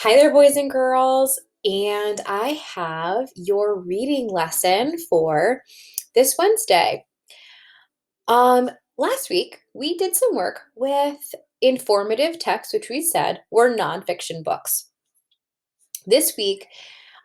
Hi there, boys and girls, and I have your reading lesson for this Wednesday. Last week we did some work with informative texts, which we said were nonfiction books. This week,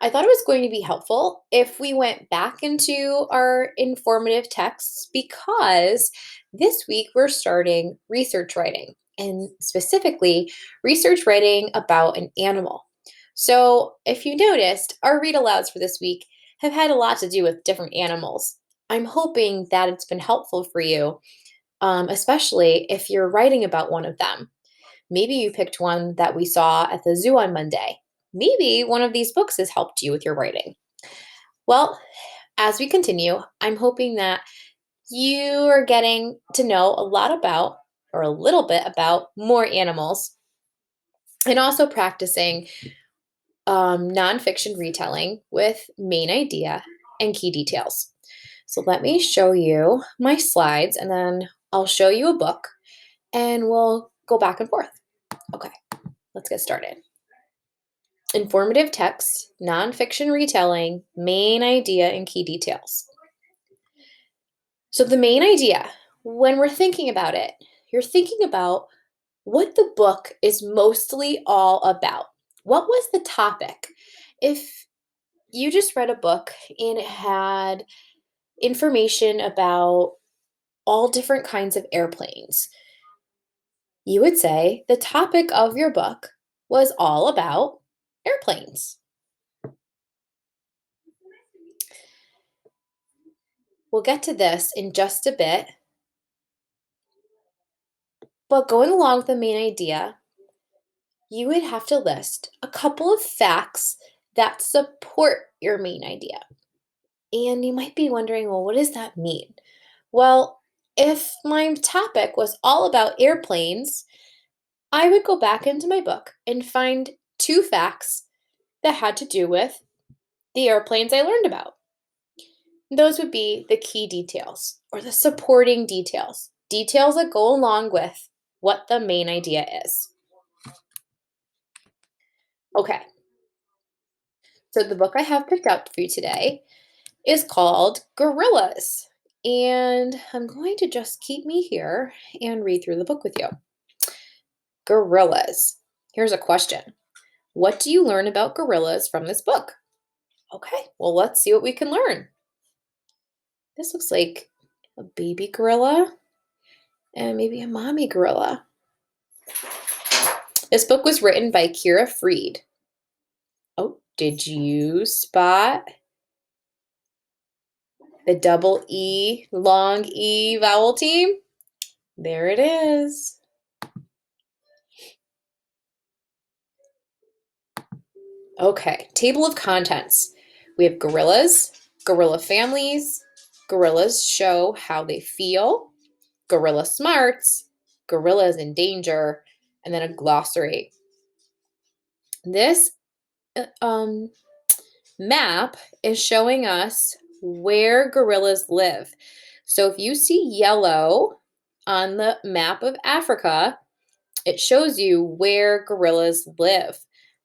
I thought it was going to be helpful if we went back into our informative texts because this week we're starting research writing and specifically research writing about an animal. So, if you noticed, our read alouds for this week have had a lot to do with different animals. I'm hoping that it's been helpful for you, especially if you're writing about one of them. Maybe you picked one that we saw at the zoo on Monday. Maybe one of these books has helped you with your writing. Well, as we continue, I'm hoping that you are getting to know a lot about, or a little bit about, more animals, and also practicing nonfiction retelling with main idea and key details. So let me show you my slides, and then I'll show you a book, and we'll go back and forth. Okay, let's get started. Informative text, nonfiction retelling, main idea, and key details. So, the main idea, when we're thinking about it, you're thinking about what the book is mostly all about. What was the topic? If you just read a book and it had information about all different kinds of airplanes, you would say the topic of your book was all about airplanes. We'll get to this in just a bit. But going along with the main idea, you would have to list a couple of facts that support your main idea. And you might be wondering, well, what does that mean? Well, if my topic was all about airplanes, I would go back into my book and find two facts that had to do with the airplanes I learned about. Those would be the key details or the supporting details, details that go along with what the main idea is. Okay, so the book I have picked out for you today is called Gorillas. And I'm going to just keep me here and read through the book with you. Gorillas. Here's a question. What do you learn about gorillas from this book? Okay, well, let's see what we can learn. This looks like a baby gorilla and maybe a mommy gorilla. This book was written by Kira Freed. Oh, did you spot the double E, long E vowel team? There it is. Okay, table of contents. We have gorillas, gorilla families, gorillas show how they feel, gorilla smarts, gorillas in danger, and then a glossary. This map is showing us where gorillas live. So if you see yellow on the map of Africa, it shows you where gorillas live.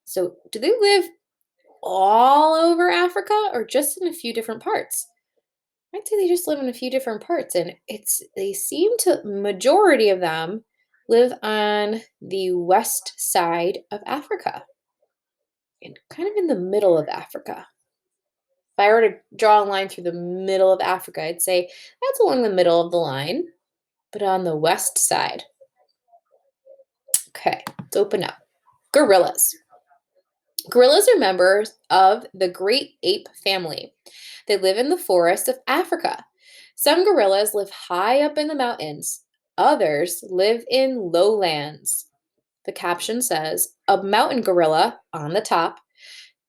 So do they live all over Africa or just in a few different parts? I'd say they just live in a few different parts, and they seem to majority of them live on the west side of Africa and kind of in the middle of Africa. If I were to draw a line through the middle of Africa, I'd say that's along the middle of the line, but on the west side. Okay, let's open up. Gorillas. Gorillas are members of the great ape family. They live in the forests of Africa. Some gorillas live high up in the mountains. Others live in lowlands. The caption says, a mountain gorilla on the top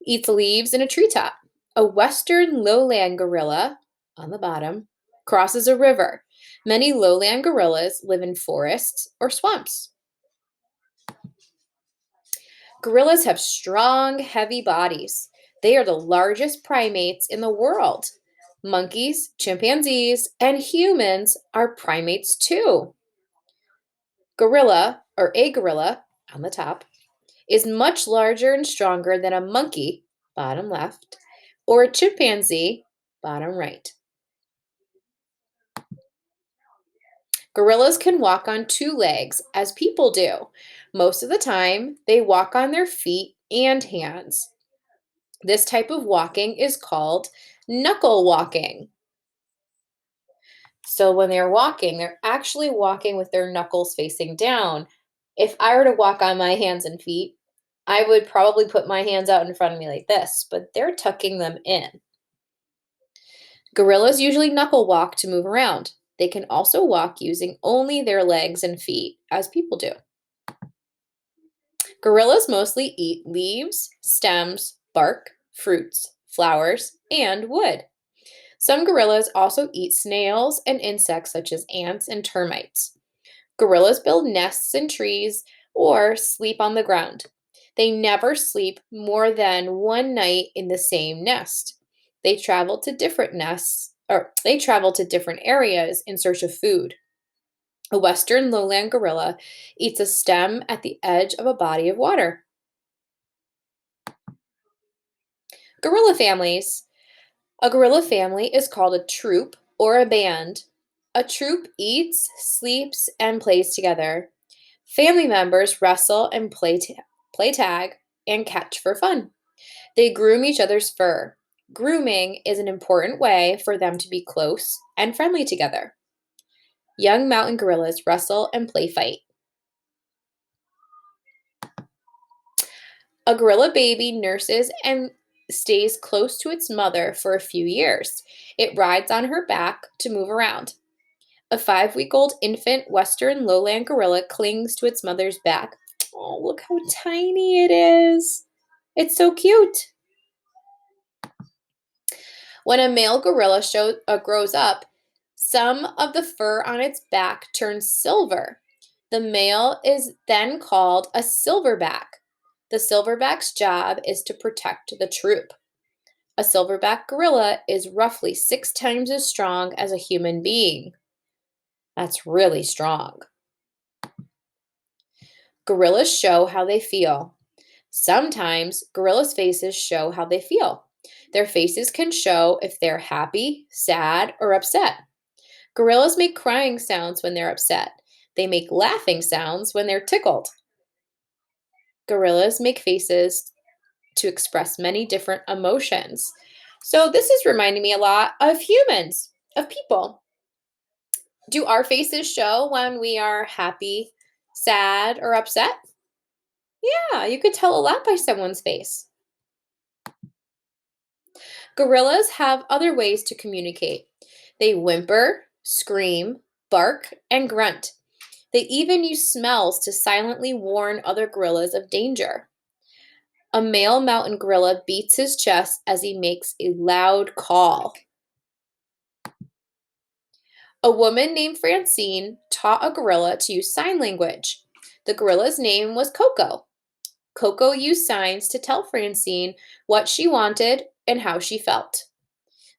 eats leaves in a treetop. A western lowland gorilla on the bottom crosses a river. Many lowland gorillas live in forests or swamps. Gorillas have strong, heavy bodies. They are the largest primates in the world. Monkeys, chimpanzees, and humans are primates too. Gorilla, or a gorilla, on the top, is much larger and stronger than a monkey, bottom left, or a chimpanzee, bottom right. Gorillas can walk on two legs, as people do. Most of the time, they walk on their feet and hands. This type of walking is called knuckle walking. So when they're actually walking with their knuckles facing down. If I were to walk on my hands and feet, I would probably put my hands out in front of me like this, but they're tucking them in. Gorillas usually knuckle walk to move around. They can also walk using only their legs and feet, as people do. Gorillas mostly eat leaves, stems, bark, fruits, flowers, and wood. Some gorillas also eat snails and insects such as ants and termites. Gorillas build nests in trees or sleep on the ground. They never sleep more than one night in the same nest. They travel to different areas in search of food. A western lowland gorilla eats a stem at the edge of a body of water. Gorilla families. A gorilla family is called a troop or a band. A troop eats, sleeps, and plays together. Family members wrestle and play tag and catch for fun. They groom each other's fur. Grooming is an important way for them to be close and friendly together. Young mountain gorillas wrestle and play fight. A gorilla baby nurses and stays close to its mother for a few years. It rides on her back to move around. A 5-week-old infant western lowland gorilla clings to its mother's back. Oh, look how tiny it is. It's so cute. When a male gorilla grows up, some of the fur on its back turns silver. The male is then called a silverback. The silverback's job is to protect the troop. A silverback gorilla is roughly 6 times as strong as a human being. That's really strong. Gorillas show how they feel. Sometimes gorillas' faces show how they feel. Their faces can show if they're happy, sad, or upset. Gorillas make crying sounds when they're upset. They make laughing sounds when they're tickled. Gorillas make faces to express many different emotions. So, this is reminding me a lot of humans, of people. Do our faces show when we are happy, sad, or upset? Yeah, you could tell a lot by someone's face. Gorillas have other ways to communicate. They whimper, scream, bark, and grunt. They even use smells to silently warn other gorillas of danger. A male mountain gorilla beats his chest as he makes a loud call. A woman named Francine taught a gorilla to use sign language. The gorilla's name was Coco. Coco used signs to tell Francine what she wanted and how she felt.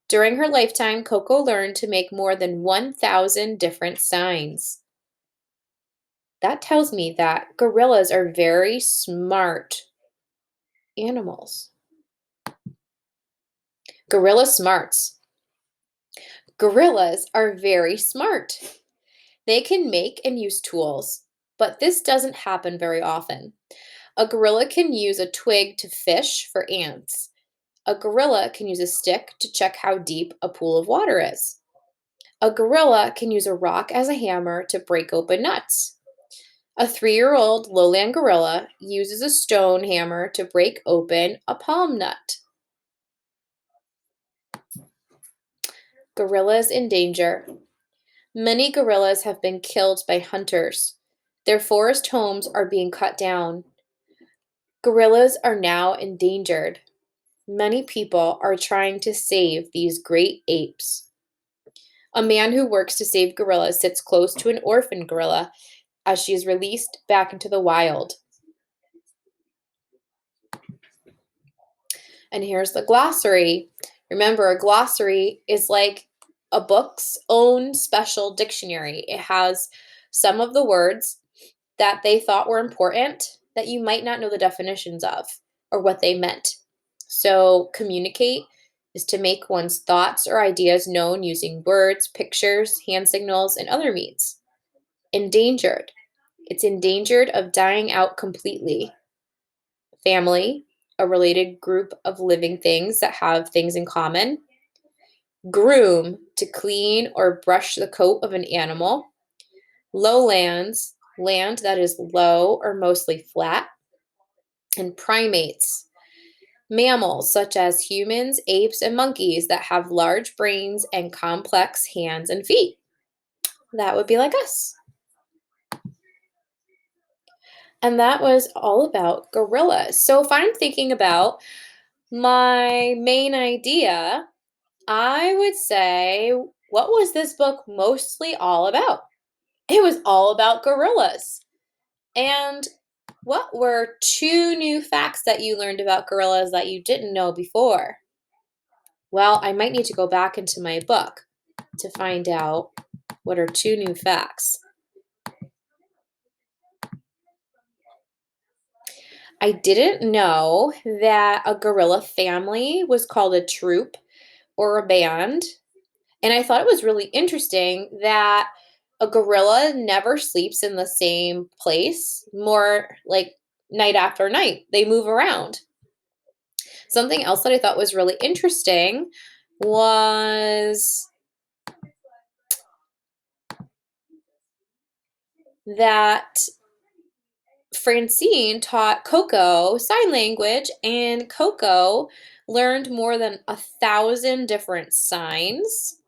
During her lifetime, Coco learned to make more than 1,000 different signs. That tells me that gorillas are very smart animals. Gorilla smarts. Gorillas are very smart. They can make and use tools, but this doesn't happen very often. A gorilla can use a twig to fish for ants. A gorilla can use a stick to check how deep a pool of water is. A gorilla can use a rock as a hammer to break open nuts. A 3-year-old lowland gorilla uses a stone hammer to break open a palm nut. Gorillas in danger. Many gorillas have been killed by hunters. Their forest homes are being cut down. Gorillas are now endangered. Many people are trying to save these great apes. A man who works to save gorillas sits close to an orphan gorilla as she is released back into the wild. And here's the glossary. Remember, a glossary is like a book's own special dictionary. It has some of the words that they thought were important that you might not know the definitions of or what they meant. So, communicate is to make one's thoughts or ideas known using words, pictures, hand signals, and other means. Endangered. It's endangered of dying out completely. Family, a related group of living things that have things in common. Groom, to clean or brush the coat of an animal. Lowlands, land that is low or mostly flat. And primates, mammals such as humans, apes, and monkeys that have large brains and complex hands and feet. That would be like us. And that was all about gorillas. So if I'm thinking about my main idea, I would say, what was this book mostly all about? It was all about gorillas. And what were two new facts that you learned about gorillas that you didn't know before? Well, I might need to go back into my book to find out what are two new facts. I didn't know that a gorilla family was called a troop or a band. And I thought it was really interesting that a gorilla never sleeps in the same place, more like night after night. They move around. Something else that I thought was really interesting was that Francine taught Coco sign language, and Coco learned more than 1,000 different signs.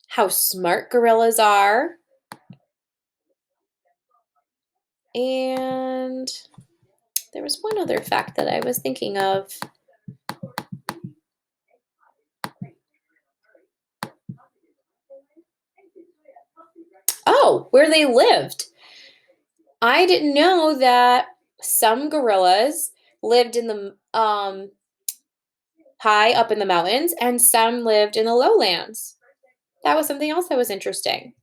How smart gorillas are. And there was one other fact that I was thinking of. Oh, where they lived. I didn't know that some gorillas lived in the high up in the mountains and some lived in the lowlands. That was something else that was interesting.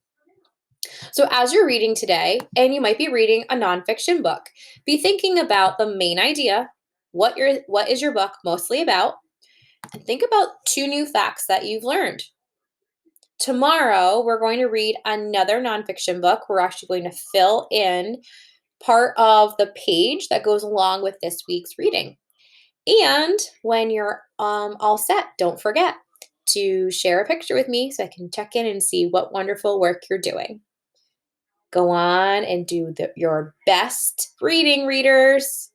So, as you're reading today, and you might be reading a nonfiction book, be thinking about the main idea, what is your book mostly about, and think about two new facts that you've learned. Tomorrow, we're going to read another nonfiction book. We're actually going to fill in part of the page that goes along with this week's reading. And when you're all set, don't forget to share a picture with me so I can check in and see what wonderful work you're doing. Go on and do your best reading, readers.